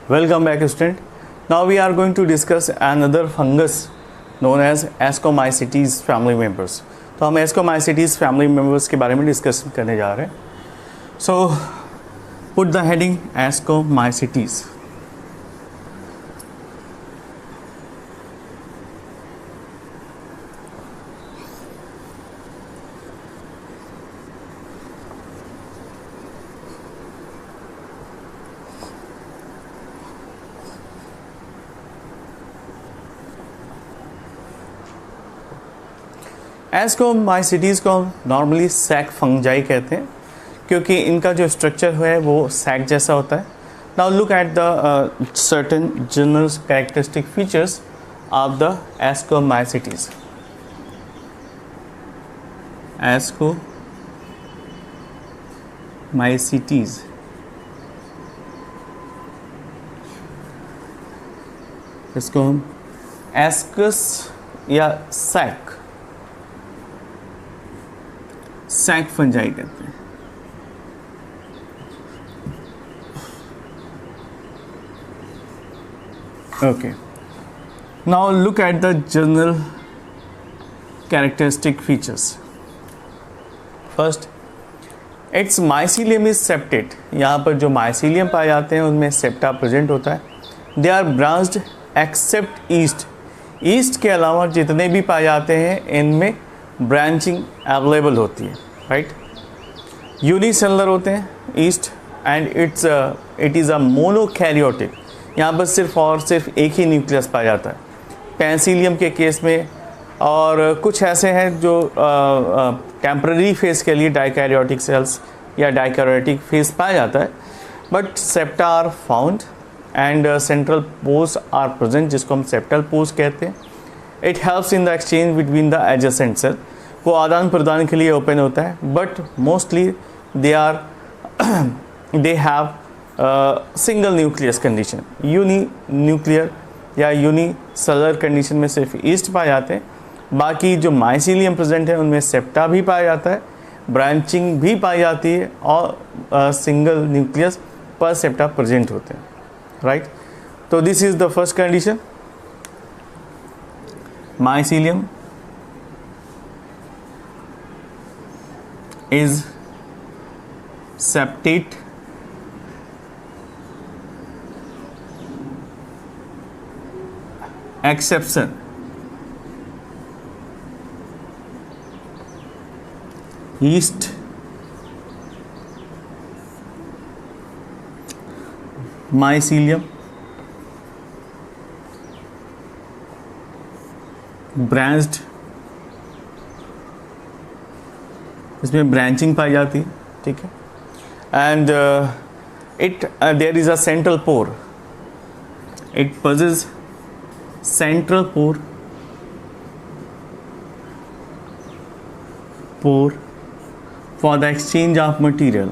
Welcome back, student. Now we are going to discuss another fungus known as Ascomycetes family members. तो हम Ascomycetes family members के बारे में discuss करने जा रहे हैं. So put the heading Ascomycetes. Ascomycetes को हम नॉर्मली सैक फंजाई कहते हैं क्योंकि इनका जो स्ट्रक्चर है वो सैक जैसा होता है. Now look at the certain general characteristic features of the ascomycetes. Ascomycetes इसको हम एस्कस या सैक फंजाई कहते हैं. Okay, now look at the general characteristic features. First, its mycelium is septate. यहाँ पर जो माइसीलियम पाए जाते हैं उनमें सेप्टा प्रेजेंट होता है. They are branched except yeast. Yeast के अलावा जितने भी पाए जाते हैं इनमें ब्रांचिंग अवेलेबल होती है. राइट, यूनिसेलुलर होते हैं east and it is a monokaryotic. यहाँ पर सिर्फ और सिर्फ एक ही न्यूक्लियस पाया जाता है पेंसिलियम के केस में. और कुछ ऐसे हैं जो टेम्पररी फेज के लिए डाइकैरियोटिक सेल्स या डाइकैरियोटिक फेज पाया जाता है. But septa are found and central pores are present जिसको हम सेप्टल पोर्स कहते हैं. It helps in the exchange between the adjacent cell. वो आदान प्रदान के लिए ओपन होता है. But mostly they have single nucleus condition. Uninuclear या यूनिसेलुलर कंडीशन में सिर्फ ईस्ट पाए जाते हैं. बाकी जो माइसीलियम प्रेजेंट है उनमें सेप्टा भी पाया जाता है, ब्रांचिंग भी पाई जाती है और सिंगल न्यूक्लियस पर सेप्टा प्रेजेंट होते हैं. राइट, तो this is the first condition. Mycelium is septate. Exception. Yeast mycelium branched. इसमें ब्रांचिंग पाई जाती है. ठीक है, and it there is a central pore. It possess central pore for the exchange of material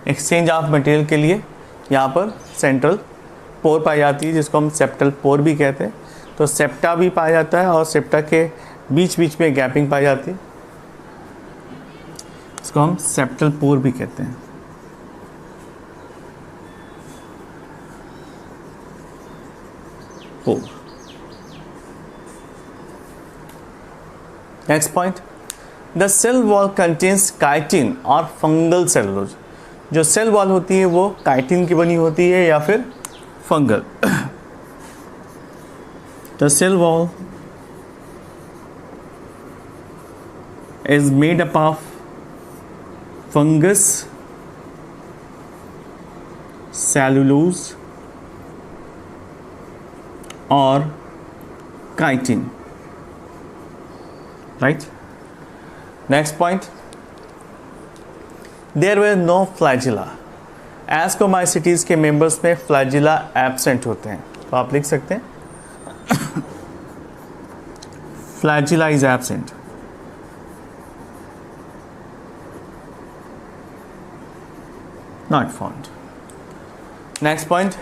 exchange of material के लिए यहाँ पर सेंट्रल पोर पाई जाती है जिसको हम सेप्टल पोर भी कहते हैं. तो सेप्टा भी पाया जाता है और सेप्टा के बीच बीच में गैपिंग पाई जाती है. इसको हम सेप्टल पोर भी कहते हैं. Pore. Next point, the cell wall contains chitin और फंगल सेलुलोज. जो सेल वॉल होती है वो काइटिन की बनी होती है या फिर fungal. The cell wall is made up of fungus, cellulose और chitin. Right, next point, there were no flagella. Ascomycetes के मेंबर्स में फ्लैजिला एब्सेंट होते हैं. तो आप लिख सकते हैं flagella is absent. Not found. Next point,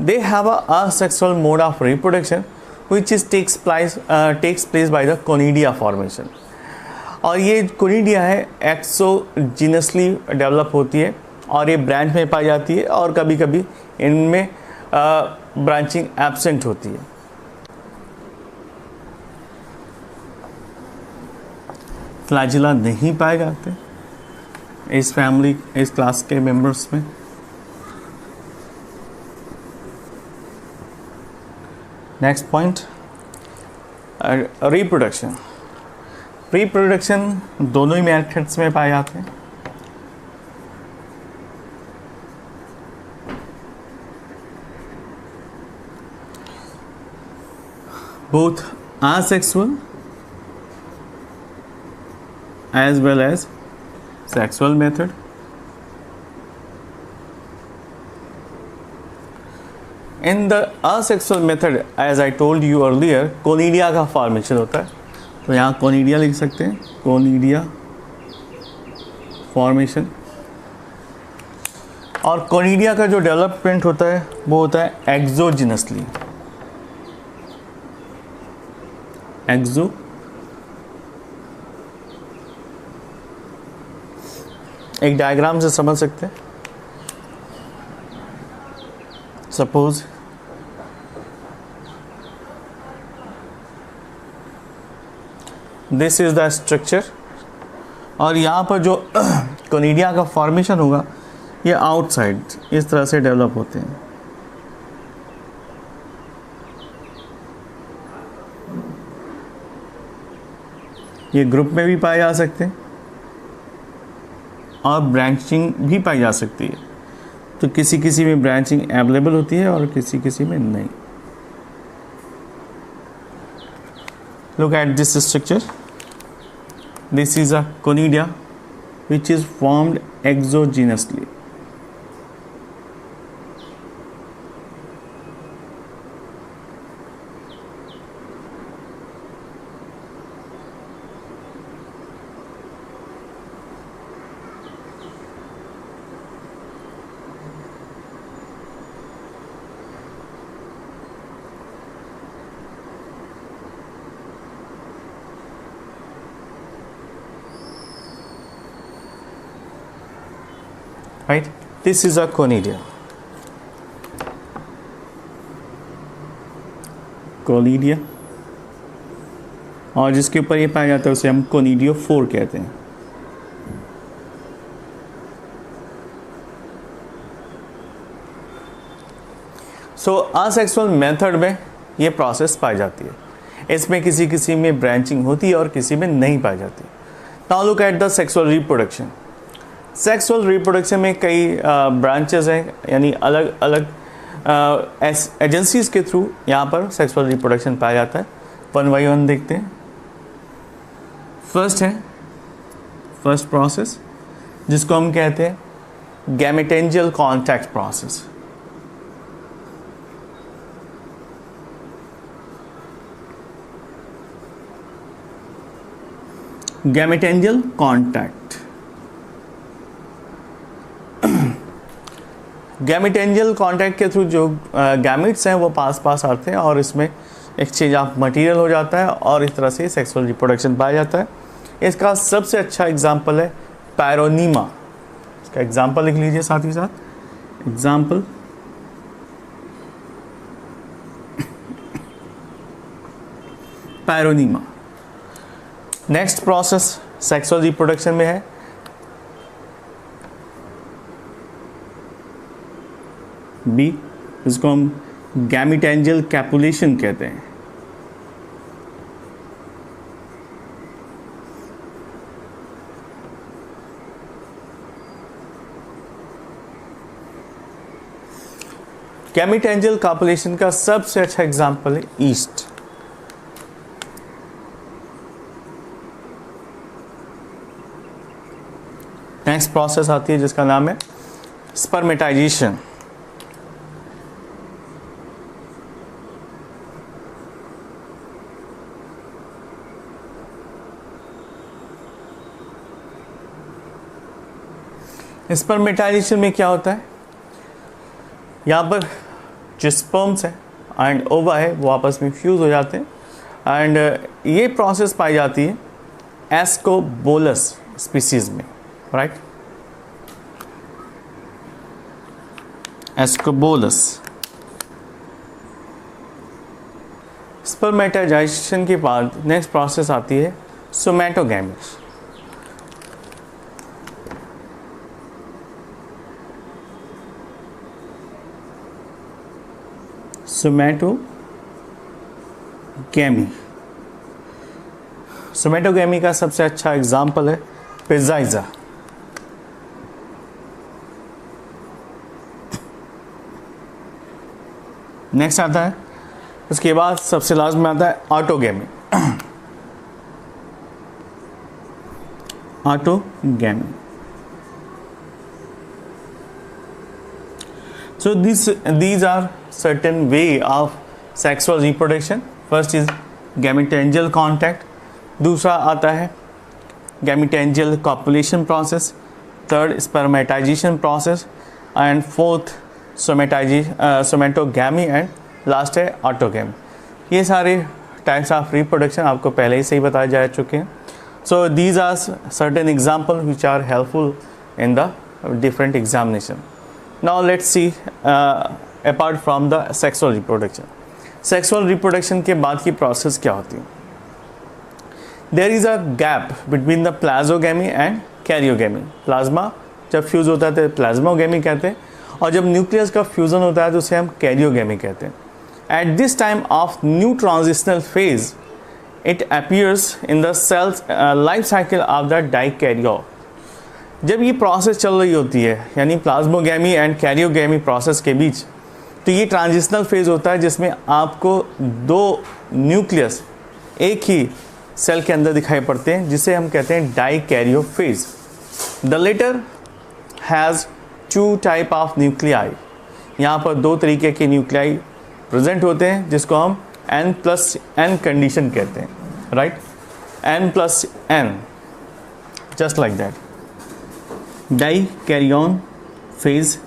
they have a asexual mode of reproduction. Which is takes place by the conidia formation. और ये कोनिडिया है एक्सोजिनसली डेवलप होती है और ये ब्रांच में पाई जाती है और कभी कभी इनमें ब्रांचिंग एब्सेंट होती है। फ्लैजिला नहीं पाए जाते इस फैमिली, इस क्लास के मेंबर्स में। Next point, reproduction. रिप्रोडक्शन दोनों ही मेथड्स में पाए जाते हैं। both asexual as well as sexual method। In the asexual method, as I told you earlier, conidia का फॉर्मेशन होता है, तो यहाँ कोनिडिया लिख सकते हैं, कोनिडिया फॉर्मेशन। और कोनिडिया का जो डेवलपमेंट होता है वो होता है एक्सोजिनसली। एक डायग्राम से समझ सकते हैं। Suppose this is the structure और यहाँ पर जो कोनिडिया का फॉर्मेशन होगा ये आउटसाइड इस तरह से डेवलप होते हैं। ये ग्रुप में भी पाए जा सकते हैं और ब्रांचिंग भी पाई जा सकती है। तो किसी किसी में ब्रांचिंग अवेलेबल होती है और किसी किसी में नहीं। Look at this structure. This is a conidia which is formed exogenously। Right, this is a conidia। Conidia और जिसके ऊपर ये पाया जाता है उसे हम कोनिडियोफोर कहते हैं। सो असेक्सुअल मेथड में ये प्रोसेस पाई जाती है। इसमें किसी किसी में ब्रांचिंग होती है और किसी में नहीं पाई जाती। Now look at the sexual reproduction. Sexual reproduction में कई ब्रांचेस हैं, यानी अलग अलग एजेंसीज के थ्रू यहाँ पर सेक्सुअल रिप्रोडक्शन पाया जाता है। वन बाई वन देखते हैं। फर्स्ट है फर्स्ट प्रोसेस जिसको हम कहते हैं गैमेटेंजियल कॉन्टैक्ट प्रोसेस। गैमेटेंजियल कॉन्टैक्ट, गैमेटेंजियल कॉन्टैक्ट के थ्रू जो गैमेट्स हैं वो पास पास आते हैं और इसमें एक्सचेंज ऑफ मटेरियल हो जाता है और इस तरह से सेक्सुअल रिप्रोडक्शन पाया जाता है। इसका सबसे अच्छा एग्जांपल है पैरोनीमा। इसका एग्जांपल लिख लीजिए साथ ही साथ। Example pyronema. Next process sexual reproduction में है बी, इसको हम गैमेटेंजियल कैपुलेशन कहते हैं। गैमेटेंजियल कैपुलेशन का सबसे अच्छा एग्जांपल है ईस्ट। नेक्स्ट प्रोसेस आती है जिसका नाम है स्पर्मेटाइजेशन। स्पर्मेटाइजेशन में क्या होता है, यहाँ पर जो स्पर्म्स हैं एंड ओवा है वो आपस में फ्यूज़ हो जाते हैं, एंड ये प्रोसेस पाई जाती है एस्कोबोलस स्पीसीज में, राइट। एस्कोबोलस। स्पर्मेटाइजेशन के बाद नेक्स्ट प्रोसेस आती है सोमैटोगैमी। सोमैटोगैमी। सोमैटोगैमी का सबसे अच्छा एग्जाम्पल है पिज़ाइजा। नेक्स्ट आता है, उसके बाद सबसे लास्ट में आता है autogamy. Autogamy. So these are certain way of sexual reproduction. First is gametangial contact. दूसरा आता है gametangial copulation process. Third spermatization process. And fourth somatogamy and last है autogamy. ये सारे types of reproduction आपको पहले ही सही बताए जा चुके हैं. So these are certain examples which are helpful in the different examination. Now let's see apart from the sexual reproduction. Sexual reproduction के बाद की process क्या होती है? There is a gap between the plasmogamy and karyogamy. Plasma जब fuse होता है तो प्लाज्मोगैमी कहते हैं, और जब न्यूक्लियस का फ्यूजन होता है तो उसे हम कैरियोगैमी कहते हैं. At this time of new transitional phase, it appears in the cell's life cycle of the dikaryote. जब ये प्रोसेस चल रही होती है, यानी प्लाज्मोगैमी एंड कैरियोगैमी प्रोसेस के बीच, तो ये ट्रांजिशनल फेज होता है जिसमें आपको दो न्यूक्लियस एक ही सेल के अंदर दिखाई पड़ते हैं, जिसे हम कहते हैं dikaryophase. The latter has two type of nuclei. यहाँ पर दो तरीके के न्यूक्लियाई प्रेजेंट होते हैं, जिसको हम n+n कंडीशन कहते हैं, right. n+n, just like that. Dikaryon phase,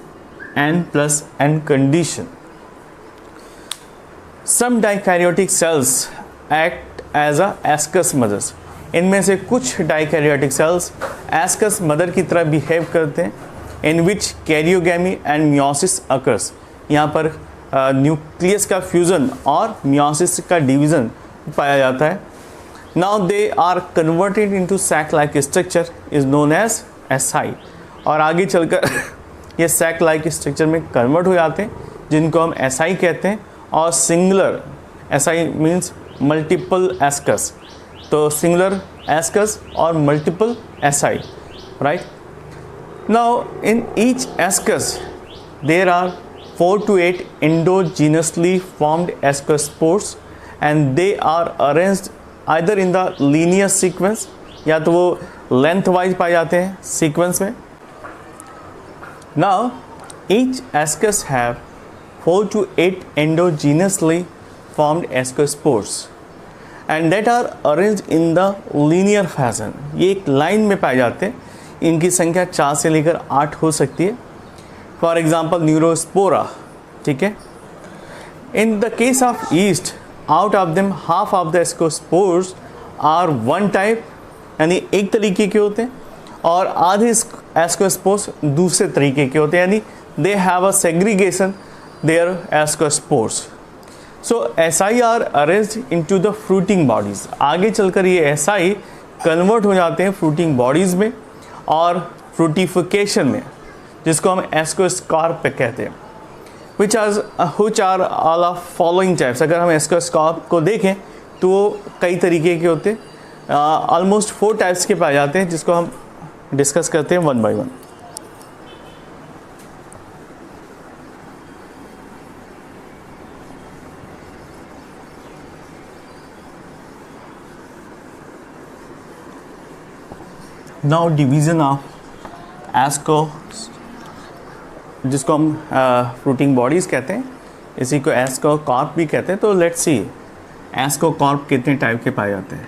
n+n condition. Some dikaryotic cells act as a ascus mothers. इनमें से कुछ डाइकैरियोटिक सेल्स एस्कस मदर की तरह बिहेव करते हैं, इन विच कैरियोगैमी एंड मियोसिस अकर्स. यहाँ पर न्यूक्लियस का फ्यूजन और मियोसिस का डिवीजन पाया जाता है. Now they are converted into sac like structure is known as asci. और आगे चलकर ये सैक लाइक स्ट्रक्चर में कन्वर्ट हो जाते हैं, जिनको हम एसाई कहते हैं. और singular asci means multiple ascus, तो सिंगुलर एस्कस और multiple asci, right. Now in each ascus there are 4 to 8 endogenously formed ascospores and they are arranged either in the linear sequence, या तो वो लेंथ वाइज पाए जाते हैं sequence में. Now each ascus have 4 to 8 endogenously formed ascospores and that are arranged in the linear fashion. ये एक line में पाए जाते हैं. इनकी संख्या 4 से लेकर 8 हो सकती है. फॉर एग्जाम्पल न्यूरोस्पोरा, ठीक है. In the case of yeast, out of them half of the ascospores are one type, यानी एक तरीके के होते हैं, और आधे एस्कोस्पोर्स दूसरे तरीके के होते हैं, यानी they have a segregation their ascospores. So asci are arranged into the fruiting bodies. आगे चलकर ये एसआई कन्वर्ट हो जाते हैं फ्रूटिंग बॉडीज में और फ्रूटिफिकेशन में, जिसको हम एस्कोस्कार्प कहते हैं. which are all of following types. अगर हम एस्कोस्कार्प को देखें तो वो कई तरीके के होते हैं, ऑलमोस्ट 4 टाइप्स के पाए जाते हैं, जिसको हम डिस्कस करते हैं one by one. Now division of asco, जिसको हम फ्रूटिंग बॉडीज़ कहते हैं, इसी को एस्कोकार्प भी कहते हैं. तो लेट्स सी एस्कोकार्प कितने टाइप के पाए जाते हैं.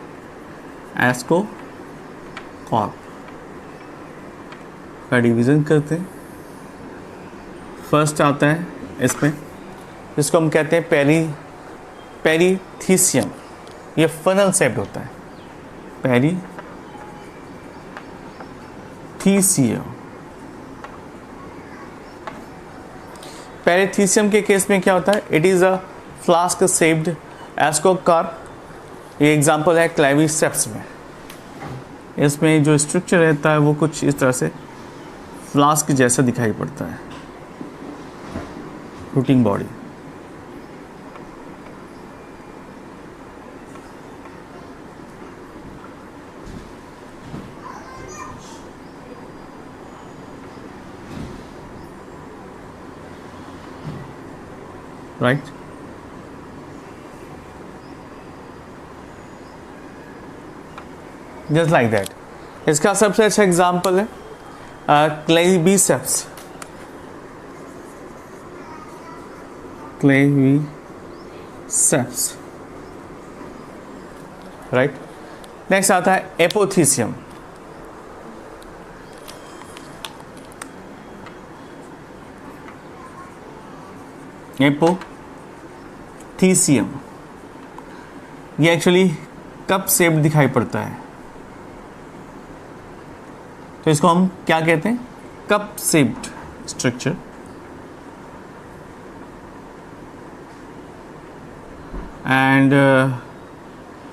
एस्कोकार्प का डिवीज़न करते हैं. फर्स्ट आता है इसमें जिसको हम कहते हैं पेरीथीसियम। ये फनल शेप्ड होता है, पेरीथीसियम। पेरीथीसियम के केस में क्या होता है, it is a flask shaped ascocarp. ये एग्जांपल है क्लेविसेप्स में। इसमें जो स्ट्रक्चर रहता है वो कुछ इस तरह से फ्लास्क जैसा दिखाई पड़ता है, fruiting body. Right, just like that. इसका सबसे अच्छा एग्जाम्पल है क्लेविसेप्स। राइट। नेक्स्ट आता है एपोथीसियम। एपोथीसियम ये एक्चुअली कप शेप दिखाई पड़ता है, तो इसको हम क्या कहते हैं, कप शेप्ड स्ट्रक्चर। एंड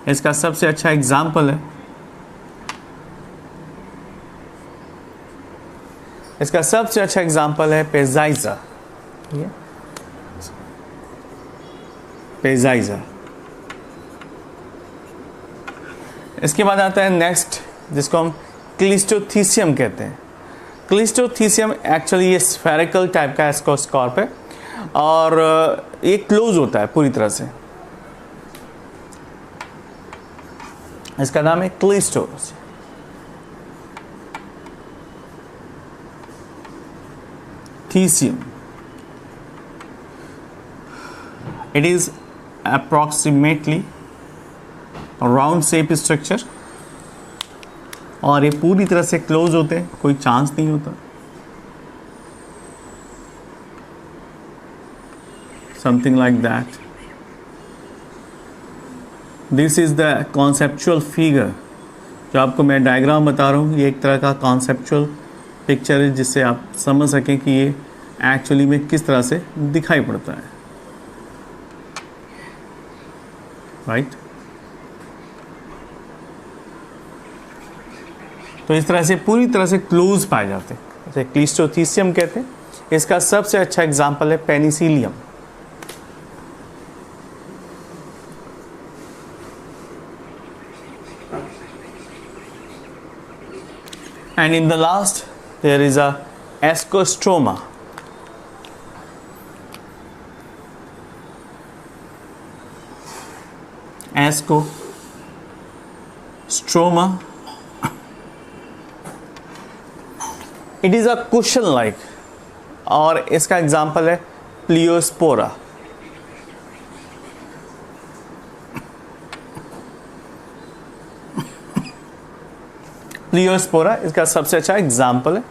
इसका सबसे अच्छा एग्जाम्पल है, पेजाइजा। पेजाइजा। इसके बाद आता है नेक्स्ट, जिसको हम क्लिस्टोथीसियम कहते हैं। क्लिस्टोथीसियम एक्चुअली ये स्फेरिकल टाइप का एस्कोस्कॉर्प है और ये क्लोज होता है पूरी तरह से। इसका नाम है cleistothecium. It is approximately round shape structure और ये पूरी तरह से क्लोज होते हैं, कोई चांस नहीं होता। Something like that. This is the conceptual figure. जो आपको मैं डायग्राम बता रहा हूँ, ये एक तरह का कॉन्सेप्चुअल पिक्चर है, जिससे आप समझ सकें कि ये एक्चुअली में किस तरह से दिखाई पड़ता है। राइट। तो इस तरह से पूरी तरह से क्लोज पाए जाते हैं, जैसे क्लिस्टोथीसियम कहते हैं। इसका सबसे अच्छा एग्जाम्पल है penicillium. And in the last there is a ascostroma. Ascostroma, it is a cushion like, और इसका एग्जाम्पल है प्लियोस्पोरा। प्लियोस्पोरा इसका सबसे अच्छा एग्जाम्पल है।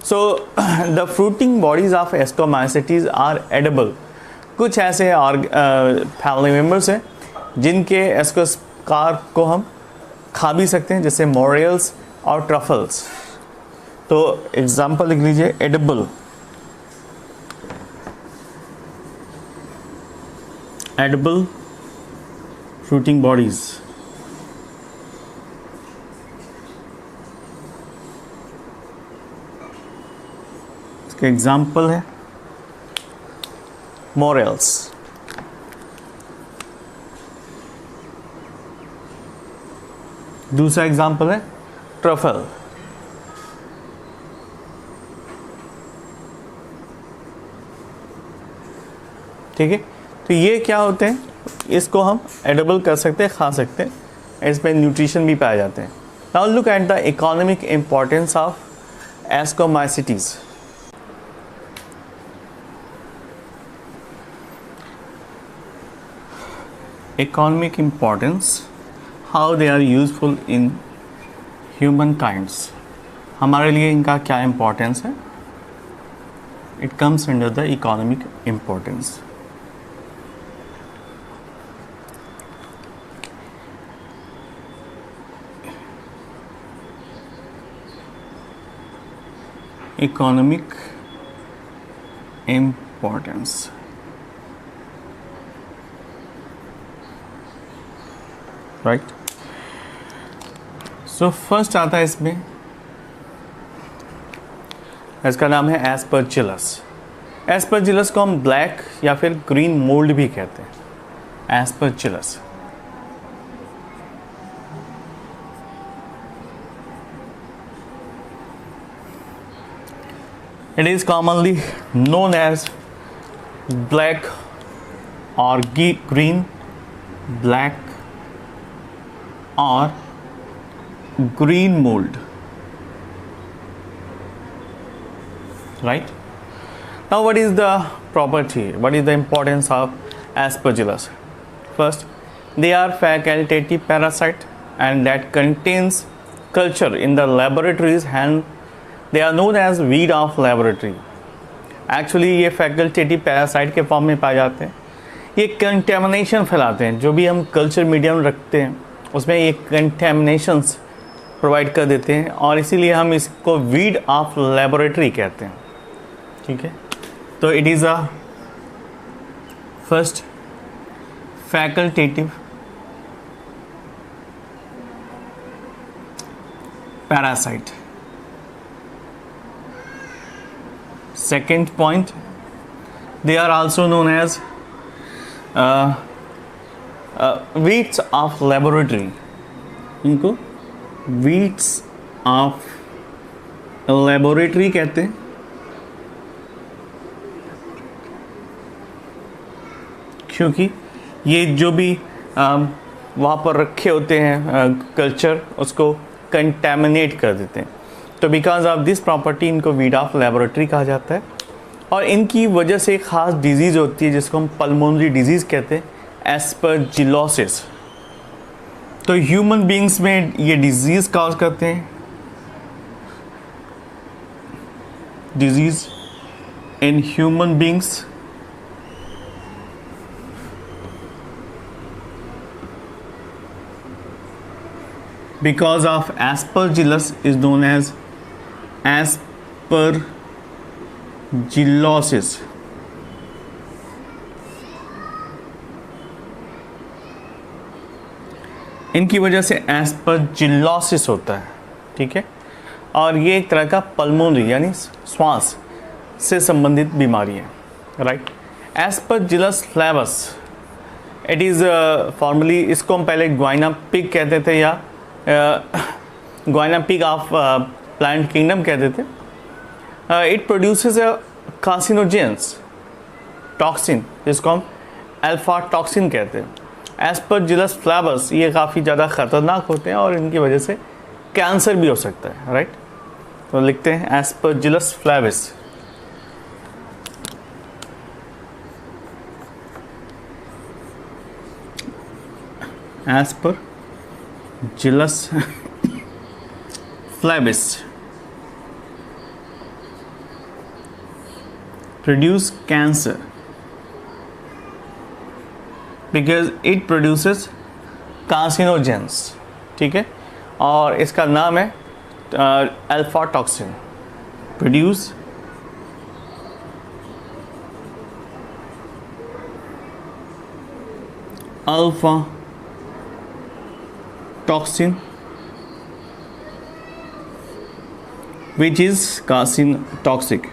So the fruiting bodies of ascomycetes are edible. कुछ ऐसे फैमिली मेम्बर्स हैं जिनके एस्कोस्कार्प को हम खा भी सकते हैं, जैसे मोरेल्स और ट्रफल्स। तो एग्जाम्पल लिख लीजिए, एडिबल, एडिबल फ्रूटिंग बॉडीज। इसका एग्जाम्पल है मोरेल्स। दूसरा एग्जाम्पल है ट्रफल। ठीक है, तो ये क्या होते हैं, इसको हम एडिबल कर सकते हैं, खा सकते हैं, इसमें न्यूट्रिशन भी पाए जाते हैं। Now look at the economic importance of ascomycetes. Economic importance, how they are useful in human kinds. हमारे लिए इनका क्या इम्पोर्टेंस है, it comes under the economic importance. economic importance. Right. So first आता है इसमें, इसका नाम है एस्परजिलस. एस्परजिलस को हम ब्लैक या फिर ग्रीन मोल्ड भी कहते हैं. Aspergillus. It is commonly known as black or green, black or green mold. Right? Now, what is the property? What is the importance of aspergillus? First, they are facultative parasite and that contains culture in the laboratories and they are known as weed of laboratory. Actually ये facultative parasite के form में पाए जाते हैं. ये contamination फैलाते हैं. जो भी हम कल्चर मीडियम रखते हैं उसमें ये कंटेमिनेशंस प्रोवाइड कर देते हैं और इसीलिए हम इसको वीड ऑफ लेबोरेटरी कहते हैं. ठीक है. तो it is a first facultative parasite. Second point, they are also known as weeds of laboratory. इनको weeds of laboratory कहते हैं. क्योंकि ये जो भी वहाँ पर रखे होते हैं कल्चर उसको कंटेमिनेट कर देते हैं. तो बिकॉज ऑफ दिस प्रॉपर्टी इनको वीड ऑफ लेबोरेटरी कहा जाता है और इनकी वजह से एक ख़ास डिजीज़ होती है जिसको हम पल्मोनरी डिजीज़ कहते हैं, एस्परजिलोसिस. तो ह्यूमन बींग्स में ये डिजीज़ काज करते हैं. Disease in human beings because of aspergillus is known as aspergillosis. इनकी वजह से एस्परजिलोसिस होता है. ठीक है. और ये एक तरह का पल्मोनरी यानी श्वास से संबंधित बीमारी है. Right. Aspergillus फ्लेवस, it is formally, इसको हम पहले ग्वाइना पिग कहते थे या ग्वाइना पिग ऑफ प्लांट किंगडम कहते थे. It produces a carcinogens toxin जिसको हम अल्फा टॉक्सिन कहते हैं. एस्परजिलस फ्लेवर्स ये काफ़ी ज़्यादा ख़तरनाक होते हैं और इनकी वजह से कैंसर भी हो सकता है. राइट. तो लिखते हैं Aspergillus फ्लेविस. Aspergillus flavis produce cancer because it produces carcinogens. ठीक है. और इसका नाम है alpha toxin. Produce alpha toxin which is toxic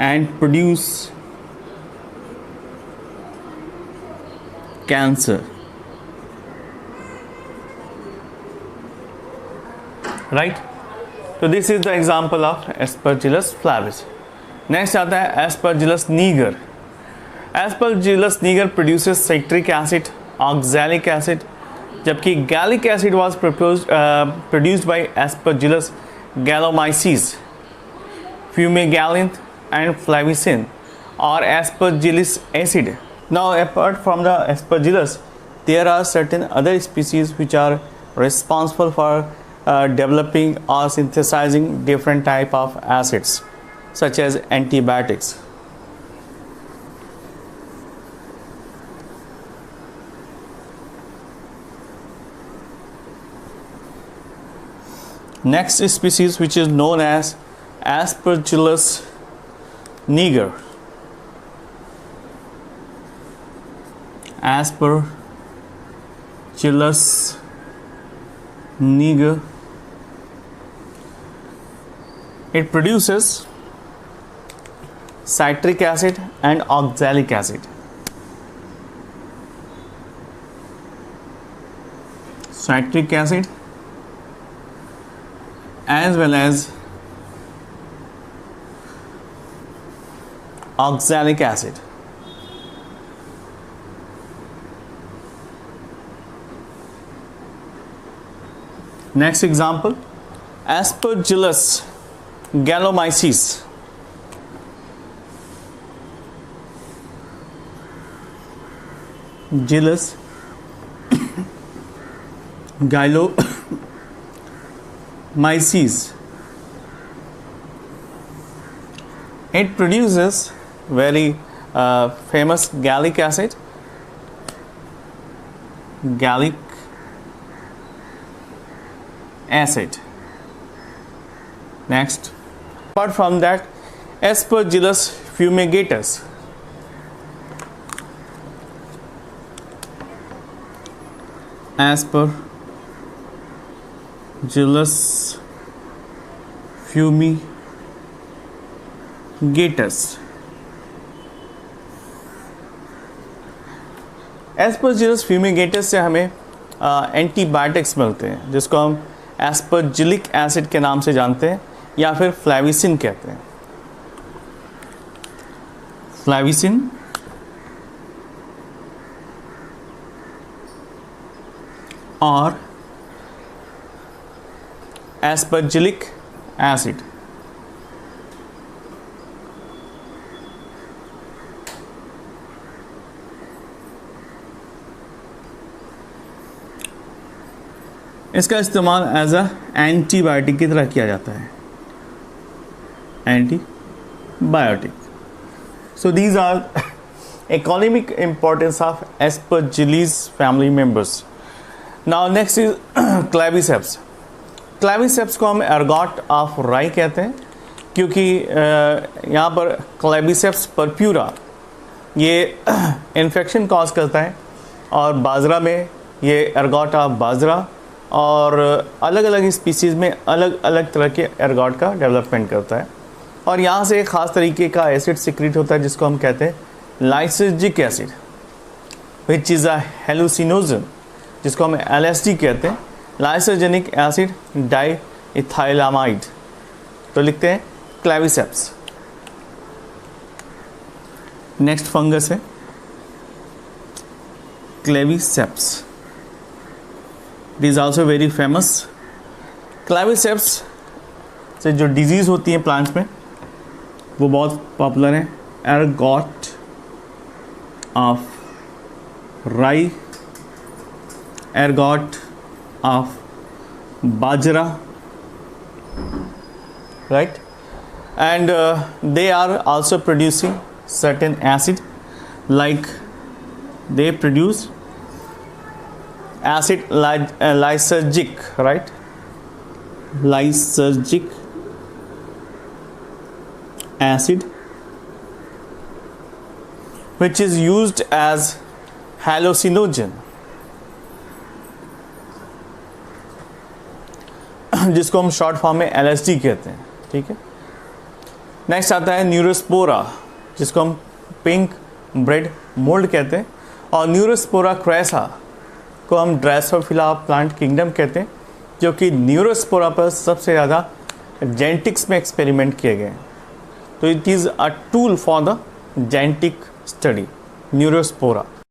and produce cancer. Right. So this is the example of Aspergillus flavis. Next आता है Aspergillus niger. Aspergillus niger produces citric acid, oxalic acid, जबकि gallic acid was produced by Aspergillus gallomyces, fumigallin and flavicin or Aspergillus acid. Now apart from the Aspergillus, there are certain other species which are responsible for developing or synthesizing different type of acids such as antibiotics. Next species which is known as Aspergillus niger. Aspergillus niger. It produces citric acid and oxalic acid. Citric acid as well as oxalic acid. Next example, Aspergillus gallomyces. Gillus gallomyces. It produces very famous gallic acid. Gallic acid. Next, apart from that, Aspergillus fumigatus. Aspergillus fumigatus. Aspergillus fumigatus से हमें antibiotics मिलते हैं, जिसको हम एस्परजिलिक acid के नाम से जानते हैं या फिर फ्लैविसिन कहते हैं. फ्लैविसिन और एस्परजिलिक एसिड. इसका इस्तेमाल एज अ एंटीबायोटिक की तरह किया जाता है. Antibiotic. So these are economic importance of Aspergillus family members. Now next is Claviceps. Claviceps को हम ergot of rye कहते हैं, क्योंकि यहाँ पर Claviceps purpura ये इन्फेक्शन कॉज करता है, और बाजरा में ये ergot of बाजरा, और अलग अलग स्पीसीज़ में अलग अलग तरह के ergot का डेवलपमेंट करता है. और यहाँ से एक ख़ास तरीके का एसिड सिक्रीट होता है जिसको हम कहते हैं lysergic acid, which is a hallucinogen, जिसको हम LSD कहते हैं, लाइसर्जेनिक एसिड डाई इथाइलामाइड. तो लिखते हैं क्लेविसेप्स. नेक्स्ट फंगस है Claviceps. It is also very famous. Claviceps से जो डिजीज़ होती है प्लांट्स में वो बहुत पॉपुलर है. एरगॉट ऑफ राई, ergot of bajra, right? And they are also producing certain acid, like they produce acid lysergic, right? Lysergic acid, which is used as hallucinogen, जिसको हम शॉर्ट फॉर्म में LSD कहते हैं. ठीक है. नेक्स्ट आता है न्यूरोस्पोरा, जिसको हम पिंक ब्रेड मोल्ड कहते हैं, और न्यूरोस्पोरा क्रैसा को हम ड्रेसोफिला प्लांट किंगडम कहते हैं, जो कि न्यूरोस्पोरा पर सबसे ज़्यादा जेनेटिक्स में एक्सपेरिमेंट किए गए हैं. तो it is a tool for the genetic study, Neurospora.